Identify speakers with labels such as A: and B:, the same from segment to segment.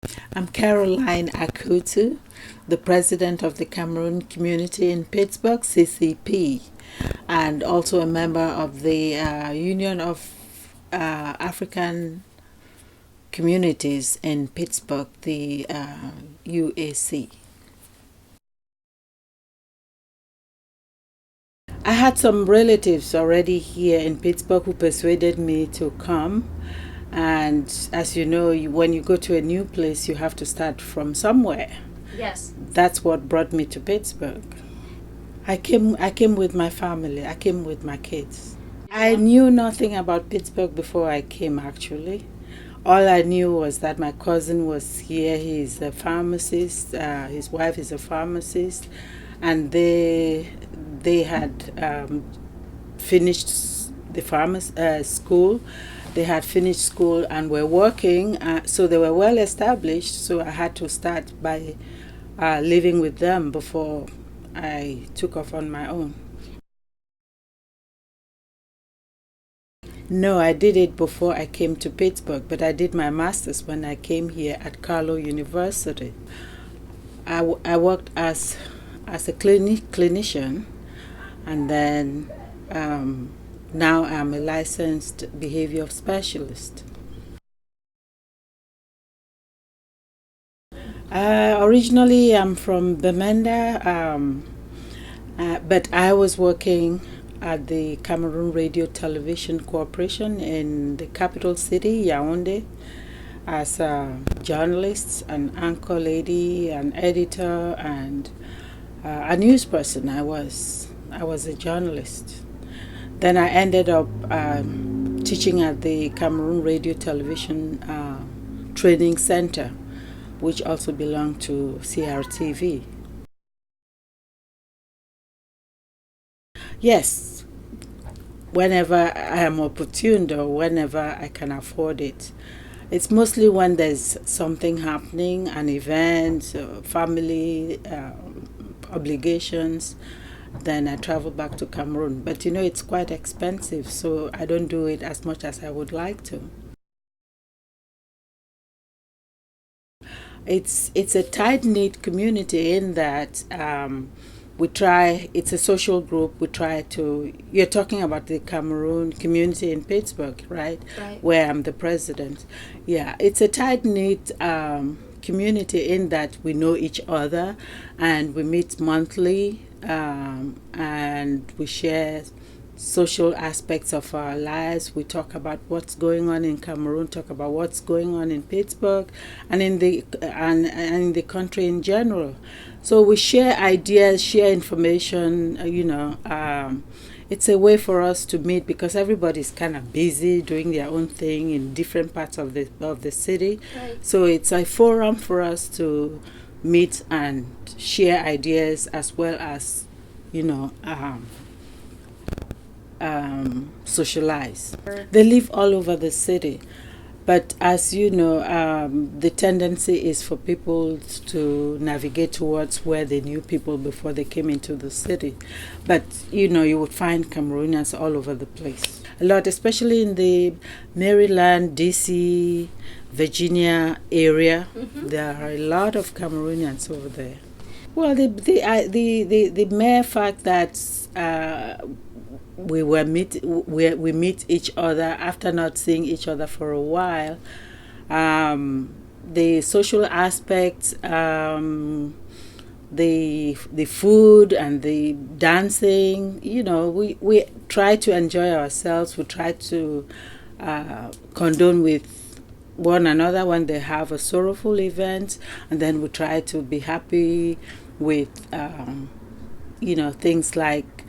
A: I'm Caroline Akutu, the president of the Cameroon community in Pittsburgh, CCP, and also a member of the Union of African Communities in Pittsburgh, the UAC. I had some relatives already here in Pittsburgh who persuaded me to come. And as you know, when you go to a new place, you have to start from somewhere.
B: Yes.
A: That's what brought me to Pittsburgh. I came with my family. I came with my kids. I knew nothing about Pittsburgh before I came, actually. All I knew was that my cousin was here. He's a pharmacist. His wife is a pharmacist, and they had finished the school. They had finished school and were working, so they were well established. So I had to start by living with them before I took off on my own. No, I did it before I came to Pittsburgh, but I did my master's when I came here at Carlo University. I worked as a clinician, and then now I'm a licensed behavior specialist. Originally, I'm from Bemenda, but I was working at the Cameroon Radio Television Corporation in the capital city, Yaoundé, as a journalist, an anchor lady, an editor, and a news person. I was a journalist. Then I ended up teaching at the Cameroon Radio Television Training Center, which also belonged to CRTV. Yes, whenever I am opportune or whenever I can afford it. It's mostly when there's something happening, an event, family obligations, then I travel back to Cameroon. But it's quite expensive, so I don't do it as much as I would like to. It's a tight knit community in that we try. It's a social group. We try to. You're talking about the Cameroon community in Pittsburgh, right?
B: Right.
A: Where I'm the president. Yeah, it's a tight knit community in that we know each other, and we meet monthly, and we share social aspects of our lives. We talk about what's going on in Cameroon, talk about what's going on in Pittsburgh, and and in the country in general. So we share ideas, share information. It's a way for us to meet because everybody's kind of busy doing their own thing in different parts of the city.
B: Right.
A: So it's a forum for us to meet and share ideas as well as you know. Socialize. They live all over the city. But as you know, the tendency is for people to navigate towards where they knew people before they came into the city. But you would find Cameroonians all over the place. A lot, especially in the Maryland, DC, Virginia area.
B: Mm-hmm.
A: There are a lot of Cameroonians over there. Well, the mere fact that we meet each other after not seeing each other for a while. The social aspects, the food and the dancing. We try to enjoy ourselves. We try to condone with one another when they have a sorrowful event, and then we try to be happy with things like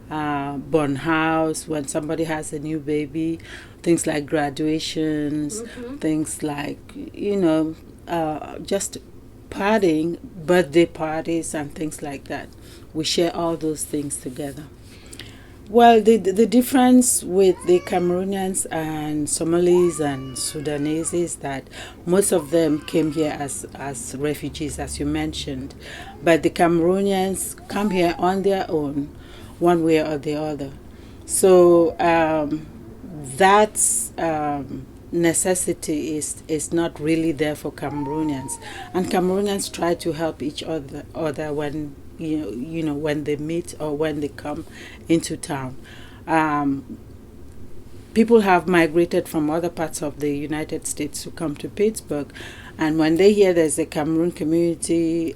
A: born house when somebody has a new baby, things like graduations,
B: Mm-hmm.
A: things like just partying, birthday parties and things like that. We share all those things together. Well, the difference with the Cameroonians and Somalis and Sudanese is that most of them came here as refugees, as you mentioned. But the Cameroonians come here on their own, one way or the other. So that's necessity is not really there for Cameroonians, and Cameroonians try to help each other when when they meet or when they come into town. Um, People have migrated from other parts of the United States to come to Pittsburgh, and when they hear there's a Cameroon community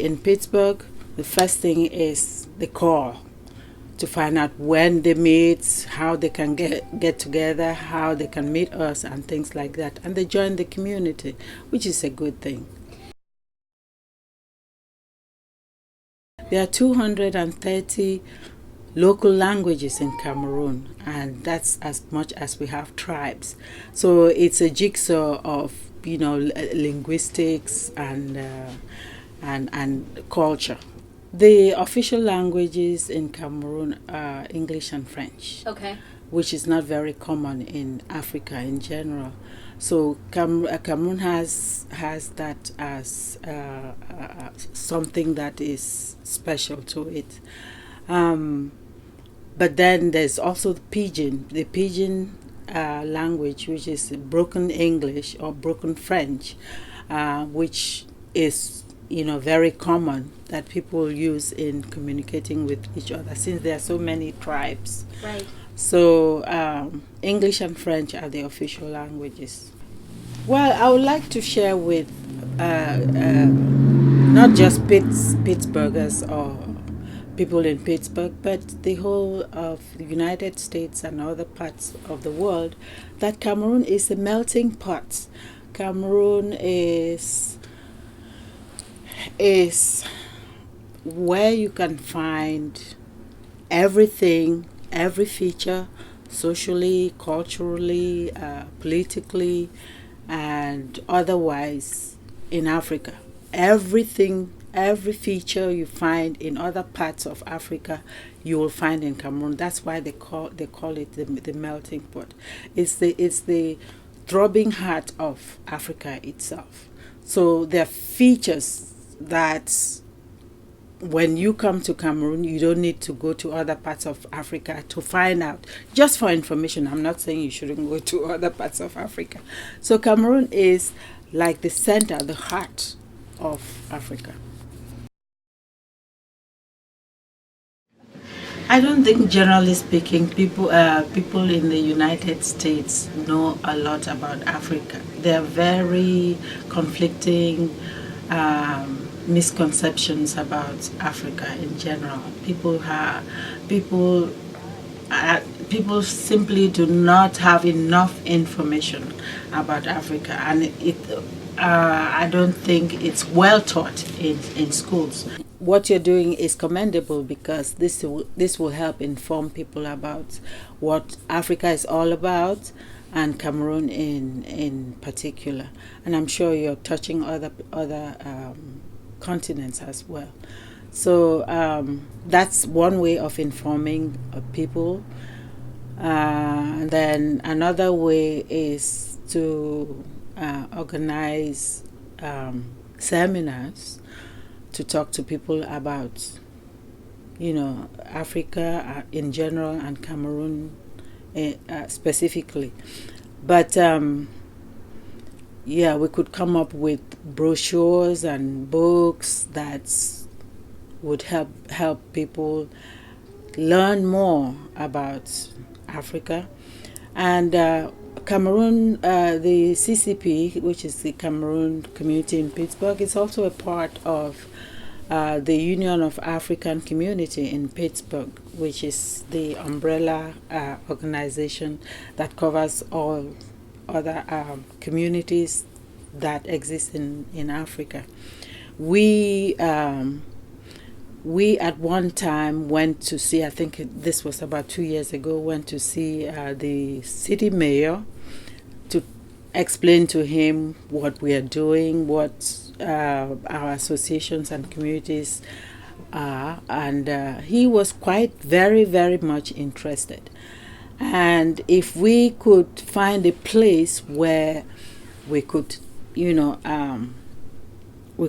A: in Pittsburgh, the first thing is they call to find out when they meet, how they can get together, how they can meet us, and things like that. And they join the community, which is a good thing. There are 230 local languages in Cameroon, and that's as much as we have tribes. So it's a jigsaw of linguistics and culture. The official languages in Cameroon are English and French.
B: Okay.
A: Which is not very common in Africa in general. So Cameroon has that as something that is special to it. But then there's also the Pidgin language, which is broken English or broken French, which is very common that people use in communicating with each other, since there are so many tribes.
B: Right.
A: So English and French are the official languages. Well, I would like to share with not just Pittsburghers or people in Pittsburgh, but the whole of the United States and other parts of the world, that Cameroon is a melting pot. Cameroon is where you can find everything, every feature, socially, culturally, politically, and otherwise in Africa. Everything, every feature you find in other parts of Africa, you will find in Cameroon. That's why they call it the melting pot. It's the throbbing heart of Africa itself. So there are features that when you come to Cameroon, you don't need to go to other parts of Africa to find out. Just for information, I'm not saying you shouldn't go to other parts of Africa. So Cameroon is like the center, the heart of Africa. I don't think, generally speaking, people in the United States know a lot about Africa. There are very conflicting misconceptions about Africa in general. People simply do not have enough information about Africa, and I don't think it's well taught in schools. What you're doing is commendable, because this will help inform people about what Africa is all about, and Cameroon in particular. And I'm sure you're touching other continents as well. So that's one way of informing people. And then another way is to organize seminars to talk to people about, Africa in general and Cameroon specifically. But we could come up with brochures and books that would help people learn more about Africa. And Cameroon, the CCP, which is the Cameroon community in Pittsburgh, is also a part of the Union of African Community in Pittsburgh, which is the umbrella organization that covers all other communities that exist in Africa. We at one time went to see, I think this was about 2 years ago, went to see the city mayor to explain to him what we are doing, what our associations and communities are, and he was very, very much interested. And if we could find a place where we could, we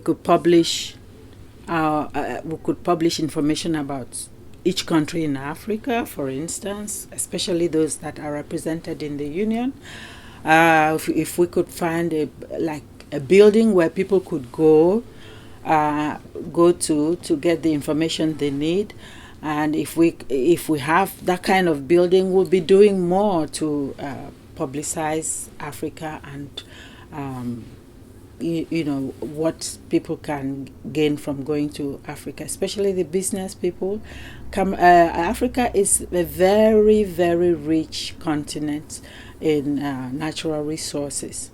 A: could publish information about each country in Africa, for instance, especially those that are represented in the union. If we could find a building where people could go to get the information they need, and if we have that kind of building, we'll be doing more to publicize Africa and what people can gain from going to Africa, especially the business people. Africa is a very, very rich continent in natural resources,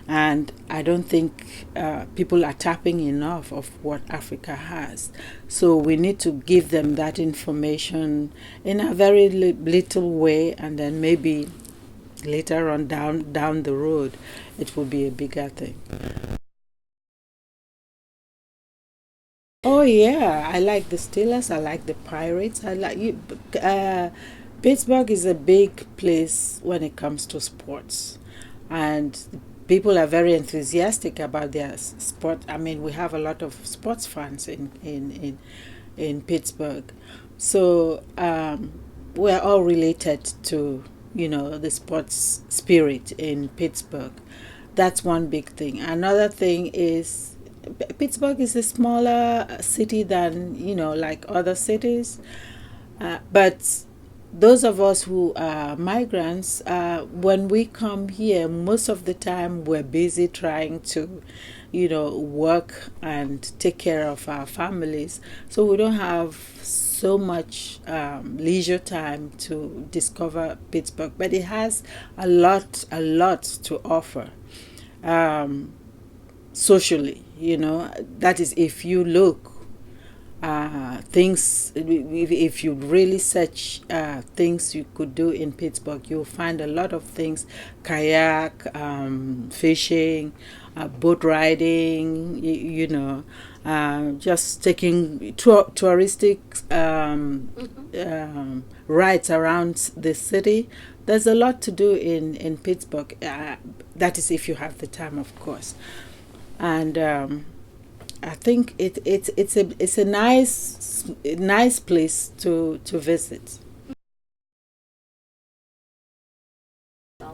A: and I don't think people are tapping enough of what Africa has. So we need to give them that information in a very little way, and then maybe later on down the road it will be a bigger thing. Oh yeah, I like the Steelers. I like the Pirates. I like you. Pittsburgh is a big place when it comes to sports, and people are very enthusiastic about their sport. I mean, we have a lot of sports fans in Pittsburgh, so we're all related to the sports spirit in Pittsburgh. That's one big thing. Another thing is Pittsburgh is a smaller city than like other cities, but those of us who are migrants, when we come here, most of the time we're busy trying to work and take care of our families, so we don't have so much leisure time to discover Pittsburgh, but it has a lot to offer. Socially, that is, if you look things, if you really search things you could do in Pittsburgh, you'll find a lot of things: kayak, fishing, boat riding, just taking touristic rides around the city. There's a lot to do in Pittsburgh. That is if you have the time, of course. And I think it's a nice place to visit.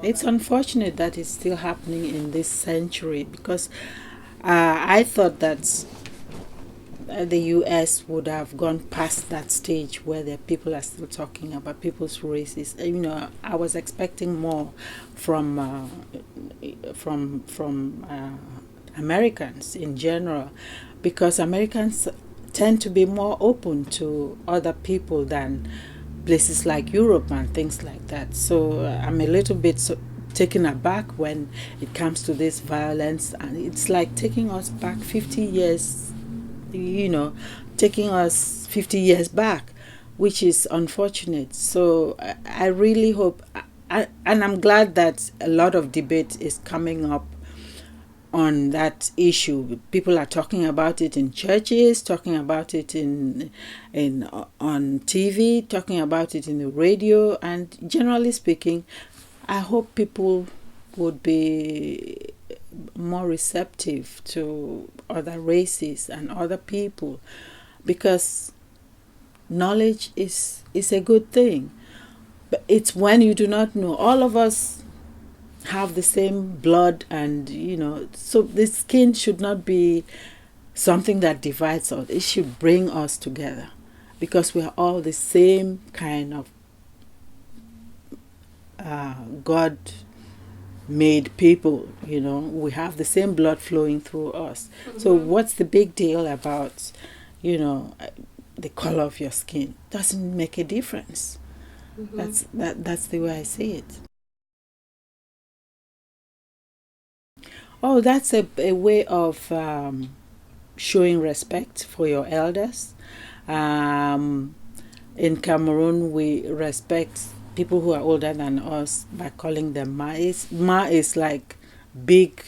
A: It's unfortunate that it's still happening in this century, because I thought that the U.S. would have gone past that stage where the people are still talking about people's races. I was expecting more from Americans in general, because Americans tend to be more open to other people than places like Europe and things like that. So I'm a little bit taken aback when it comes to this violence, and it's like taking us back 50 years, taking us 50 years back, which is unfortunate. So I really hope, and I'm glad that a lot of debate is coming up on that issue. People are talking about it in churches, talking about it in on TV, talking about it in the radio, and generally speaking, I hope people would be more receptive to other races and other people, because knowledge is a good thing. But it's when you do not know. All of us have the same blood, and so the skin should not be something that divides us. It should bring us together, because we are all the same kind of God made people. We have the same blood flowing through us. Mm-hmm. So what's the big deal about the color of your skin? Doesn't make a difference. Mm-hmm. That's the way I see it. Oh, that's a way of showing respect for your elders. In Cameroon, we respect people who are older than us by calling them Ma. Ma is like big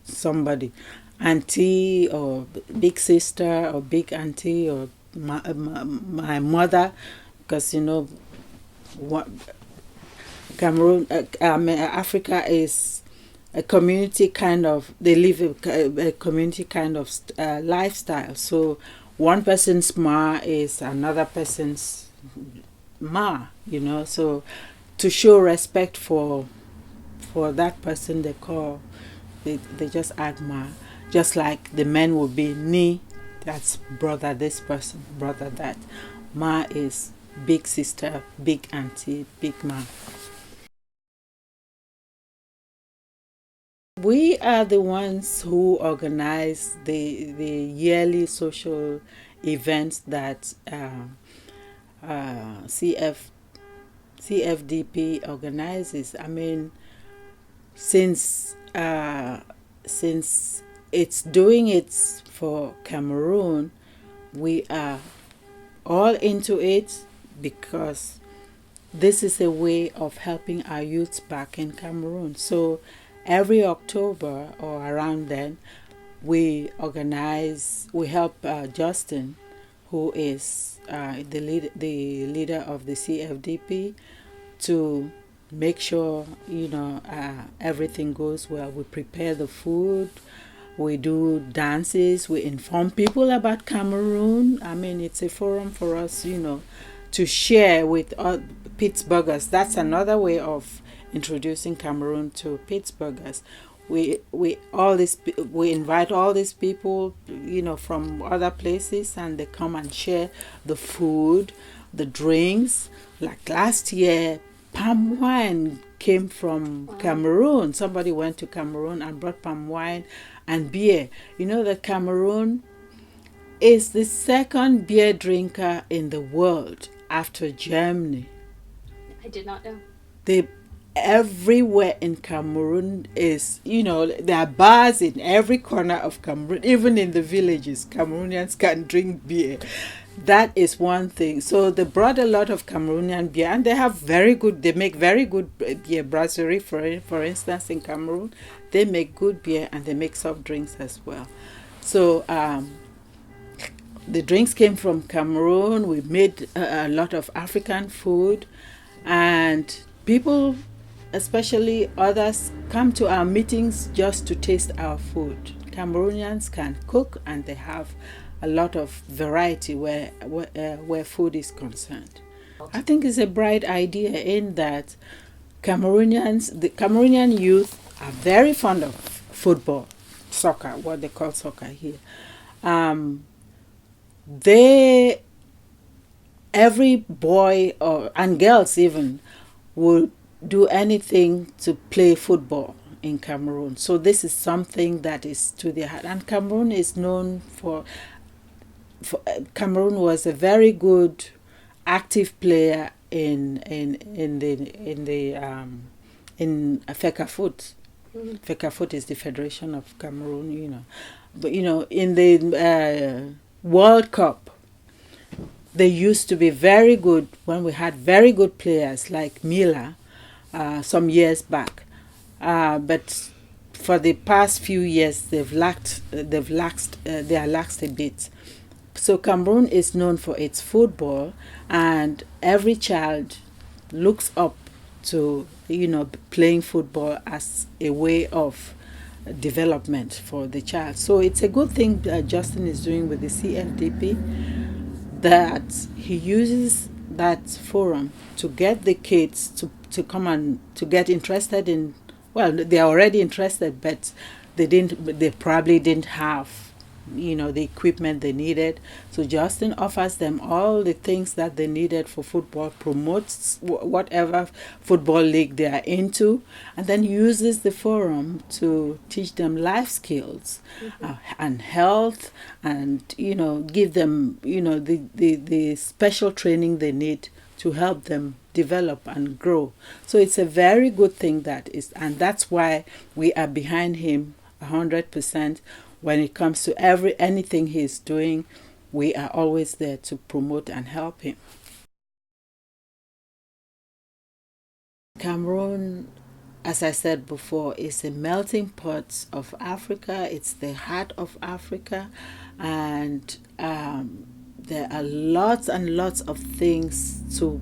A: somebody, auntie or big sister or big auntie, or my mother, because what Cameroon, Africa is a community kind of, they live a community kind of lifestyle. So one person's ma is another person's ma, so to show respect for that person they just add ma, just like the men will be ni, that's brother this person, brother that. Ma is big sister, big auntie, big ma. We are the ones who organize the yearly social events that CFDP organizes. I mean, since it's doing it for Cameroon, we are all into it because this is a way of helping our youth back in Cameroon. So every October or around then, we help Justin, who is the leader of the CFDP, to make sure everything goes well. We prepare the food, we do dances, we inform people about Cameroon. I mean, it's a forum for us, to share with Pittsburghers. That's another way of introducing Cameroon to Pittsburghers. We invite all these people, from other places, and they come and share the food, the drinks. Like last year, palm wine came from Cameroon. Somebody went to Cameroon and brought palm wine and beer. You know that Cameroon is the second beer drinker in the world after Germany.
B: I did not know.
A: Everywhere in Cameroon is, there are bars in every corner of Cameroon, even in the villages. Cameroonians can drink beer. That is one thing. So they brought a lot of Cameroonian beer, and they make very good beer. Brasserie, for instance, in Cameroon, they make good beer and they make soft drinks as well. So the drinks came from Cameroon. We made a lot of African food, and people, especially others, come to our meetings just to taste our food. Cameroonians can cook, and they have a lot of variety where food is concerned. I think it's a bright idea in that the Cameroonian youth are very fond of football, soccer, what they call soccer here. Every boy and girls even will do anything to play football in Cameroon. So this is something that is to their heart. And Cameroon is known Cameroon was a very good active player in Fecafoot. Fecafoot is the Federation of Cameroon, But in the World Cup, they used to be very good when we had very good players like Mila some years back. But for the past few years, they are laxed a bit. So Cameroon is known for its football, and every child looks up to playing football as a way of development for the child. So it's a good thing that Justin is doing with the CFDP, that he uses that forum to get the kids to come and to get interested in, well, they're already interested, but they probably didn't have the equipment they needed. So Justin offers them all the things that they needed for football, promotes whatever football league they are into, and then uses the forum to teach them life skills and health, and give them the special training they need to help them develop and grow. So it's a very good thing and that's why we are behind him 100%. When it comes to anything he's doing, we are always there to promote and help him. Cameroon, as I said before, is a melting pot of Africa. It's the heart of Africa, and there are lots and lots of things to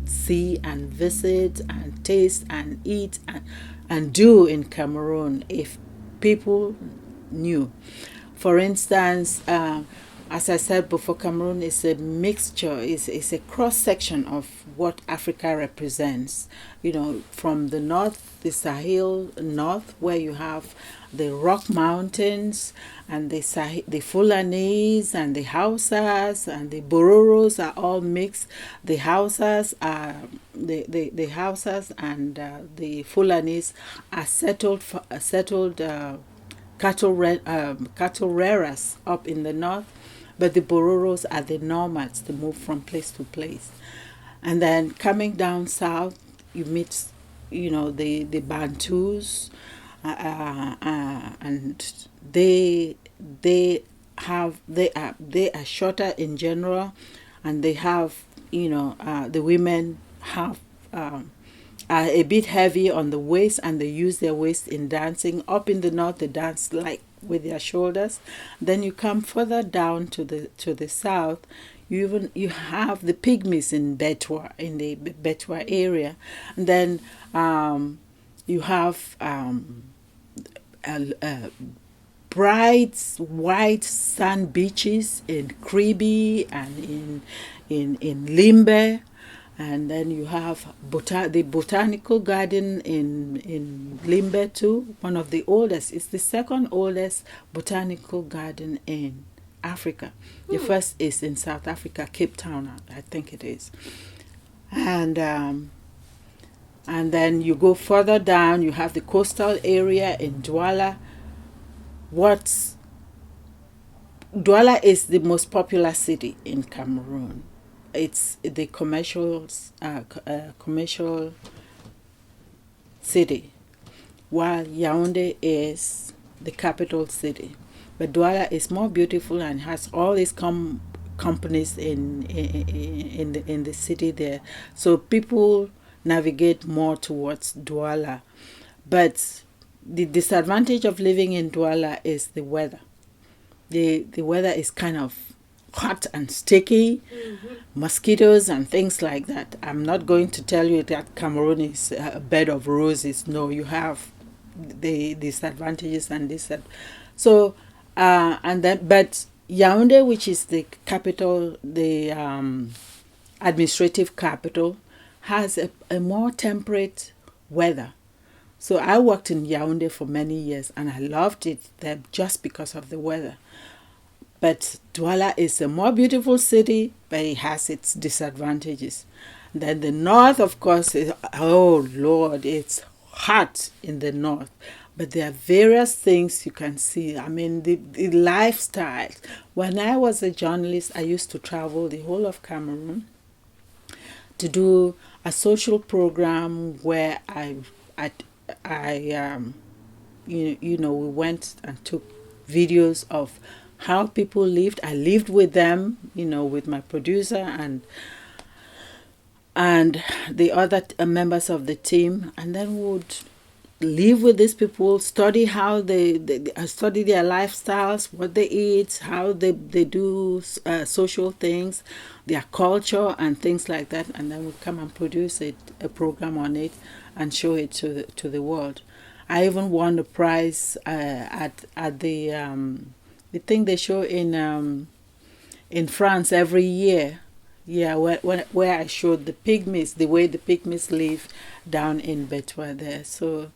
A: see and visit and taste and eat and do in Cameroon if people knew. For instance, as I said before, Cameroon is a mixture, is a cross section of what Africa represents. From the north, the Sahel north, where you have the Rock Mountains and the Fulanese and the Hausas and the Bororos are all mixed. The Hausas are the Hausas and the Fulanese are settled cattle rearers up in the north, but the Bororos are the nomads. They move from place to place. And then coming down south, you meet, the Bantus, and they are shorter in general, and they have, the women have are a bit heavy on the waist, and they use their waist in dancing. Up in the north, they dance like with their shoulders. Then you come further down to the south. You have the pygmies in the Betwa area, and then you have bright white sand beaches in Kribi and in Limbe. And then you have the botanical garden in Limbe too, one of the oldest. It's the second oldest botanical garden in Africa. The first is in South Africa, Cape Town, I think it is. And then you go further down, you have the coastal area in Douala. Douala is the most popular city in Cameroon. It's the commercial city, while Yaoundé is the capital city. But Douala is more beautiful and has all these companies in the city there. So people navigate more towards Douala. But the disadvantage of living in Douala is the weather. The weather is kind of hot and sticky, mosquitoes and things like that. I'm not going to tell you that Cameroon is a bed of roses. No, you have the disadvantages and this. So, but Yaoundé, which is the capital, the administrative capital, has a more temperate weather. So I worked in Yaoundé for many years, and I loved it there just because of the weather. But Douala is a more beautiful city, but it has its disadvantages. Then the north, of course, oh Lord, it's hot in the north. But there are various things you can see. I mean, the lifestyle. When I was a journalist, I used to travel the whole of Cameroon to do a social program where we went and took videos of how people lived. I lived with them, with my producer and the other members of the team, and then would live with these people, study how they study their lifestyles, what they eat, how they do social things, their culture and things like that, and then we come and produce a program on it and show it to the world. I even won a prize at the thing they show in France every year. Yeah, where I showed the pygmies, the way the pygmies live down in Betwa there. So,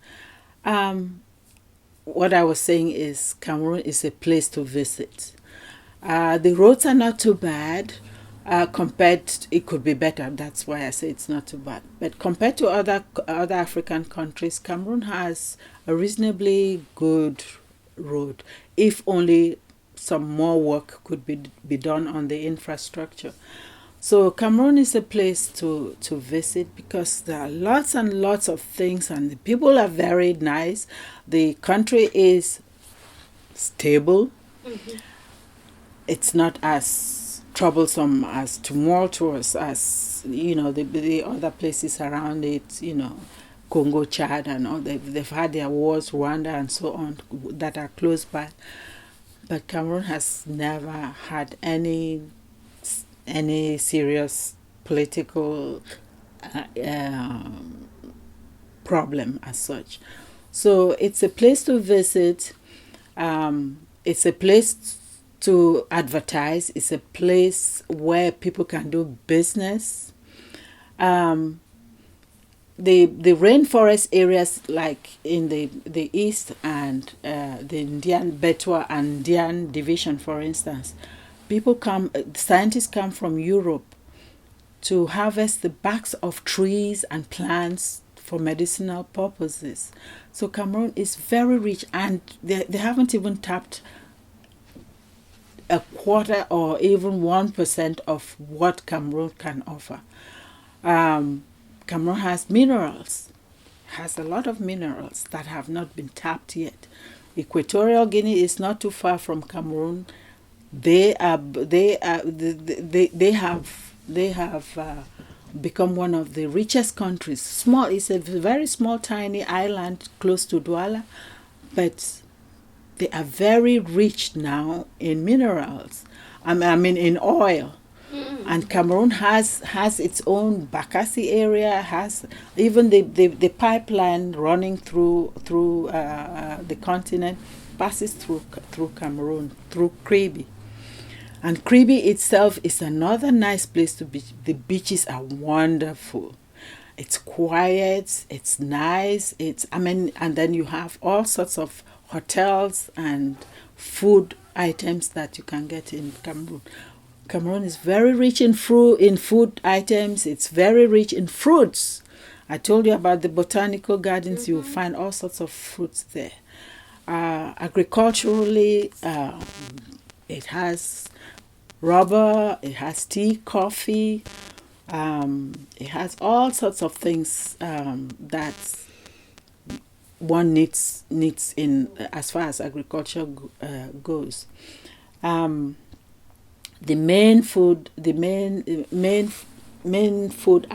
A: what I was saying is Cameroon is a place to visit. The roads are not too bad. It could be better. That's why I say it's not too bad. But compared to other African countries, Cameroon has a reasonably good road, if only some more work could be done on the infrastructure. So Cameroon is a place to visit because there are lots and lots of things, and the people are very nice. The country is stable. Mm-hmm. It's not as troublesome, as tumultuous as the other places around it. Congo, Chad, and all. They've had their wars, Rwanda, and so on, that are close by. But Cameroon has never had any serious political problem as such. So it's a place to visit. It's a place to advertise. It's a place where people can do business. The rainforest areas like in the east and the Indian Betwa and Indian division, for instance, scientists come from Europe to harvest the backs of trees and plants for medicinal purposes. So Cameroon is very rich, and they haven't even tapped a quarter or even 1% of what Cameroon can offer. Cameroon has minerals, has a lot of minerals that have not been tapped yet. Equatorial Guinea is not too far from Cameroon. They have become one of the richest countries. Small, it's a very small, tiny island close to Douala, but they are very rich now in minerals. I mean in oil. And Cameroon has its own Bakassi area, has even the pipeline running through the continent passes through Cameroon, through Kribi. And Kribi itself is another nice place to be. The beaches are wonderful. It's quiet, it's nice, and then you have all sorts of hotels and food items that you can get in Cameroon. Cameroon is very rich in food items. It's very rich in fruits. I told you about the botanical gardens. You'll find all sorts of fruits there. Agriculturally, it has rubber, it has tea, coffee. It has all sorts of things that one needs in as far as agriculture goes. The main food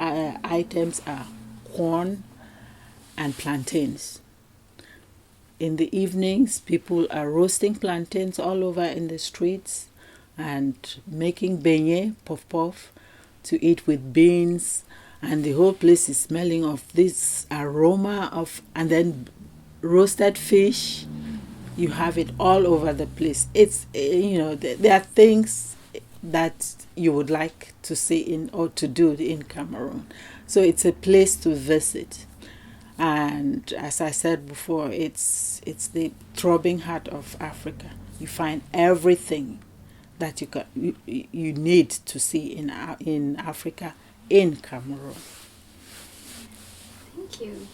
A: items are corn and plantains. In the evenings, people are roasting plantains all over in the streets and making beignet, puff puff, to eat with beans, and the whole place is smelling of this aroma of, and then roasted fish. You have it all over the place. It's there are things that you would like to see or to do in Cameroon. So it's a place to visit. And as I said before, it's the throbbing heart of Africa. You find everything that you need to see in Africa in Cameroon.
B: Thank you.